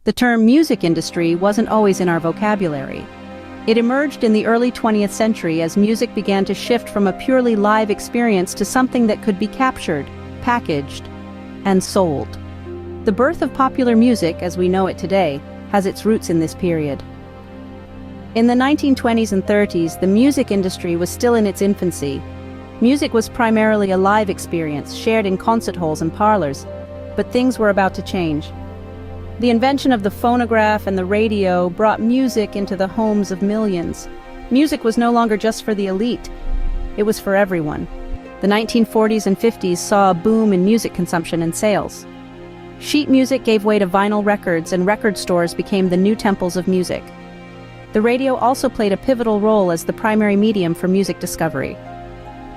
The term music industry wasn't always in our vocabulary. It emerged in the early 20th century as music began to shift from a purely live experience to something that could be captured, packaged, and sold. The birth of popular music, as we know it today, has its roots in this period. In the 1920s and 30s, the music industry was still in its infancy. Music was primarily a live experience, shared in concert halls and parlors, but things were about to change. The invention of the phonograph and the radio brought music into the homes of millions. Music was no longer just for the elite. It was for everyone. The 1940s and 50s saw a boom in music consumption and sales. Sheet music gave way to vinyl records, and record stores became the new temples of music. The radio also played a pivotal role as the primary medium for music discovery.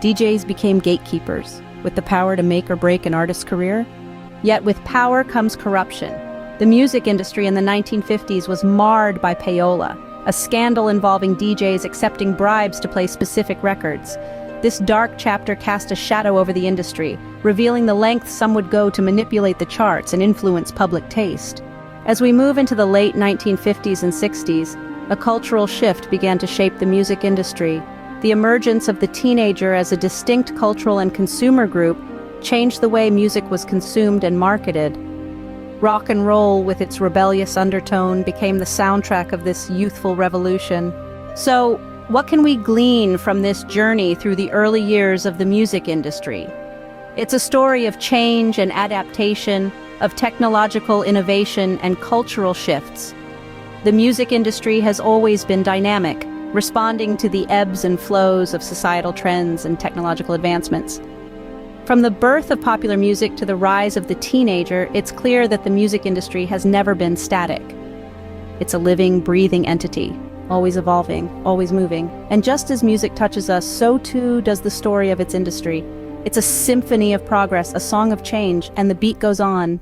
DJs became gatekeepers, with the power to make or break an artist's career. Yet with power comes corruption. The music industry in the 1950s was marred by payola, a scandal involving DJs accepting bribes to play specific records. This dark chapter cast a shadow over the industry, revealing the lengths some would go to manipulate the charts and influence public taste. As we move into the late 1950s and 60s, a cultural shift began to shape the music industry. The emergence of the teenager as a distinct cultural and consumer group changed the way music was consumed and marketed. Rock and roll, with its rebellious undertone, became the soundtrack of this youthful revolution. So, what can we glean from this journey through the early years of the music industry? It's a story of change and adaptation, of technological innovation and cultural shifts. The music industry has always been dynamic, responding to the ebbs and flows of societal trends and technological advancements. From the birth of popular music to the rise of the teenager, it's clear that the music industry has never been static. It's a living, breathing entity, always evolving, always moving. And just as music touches us, so too does the story of its industry. It's a symphony of progress, a song of change, and the beat goes on,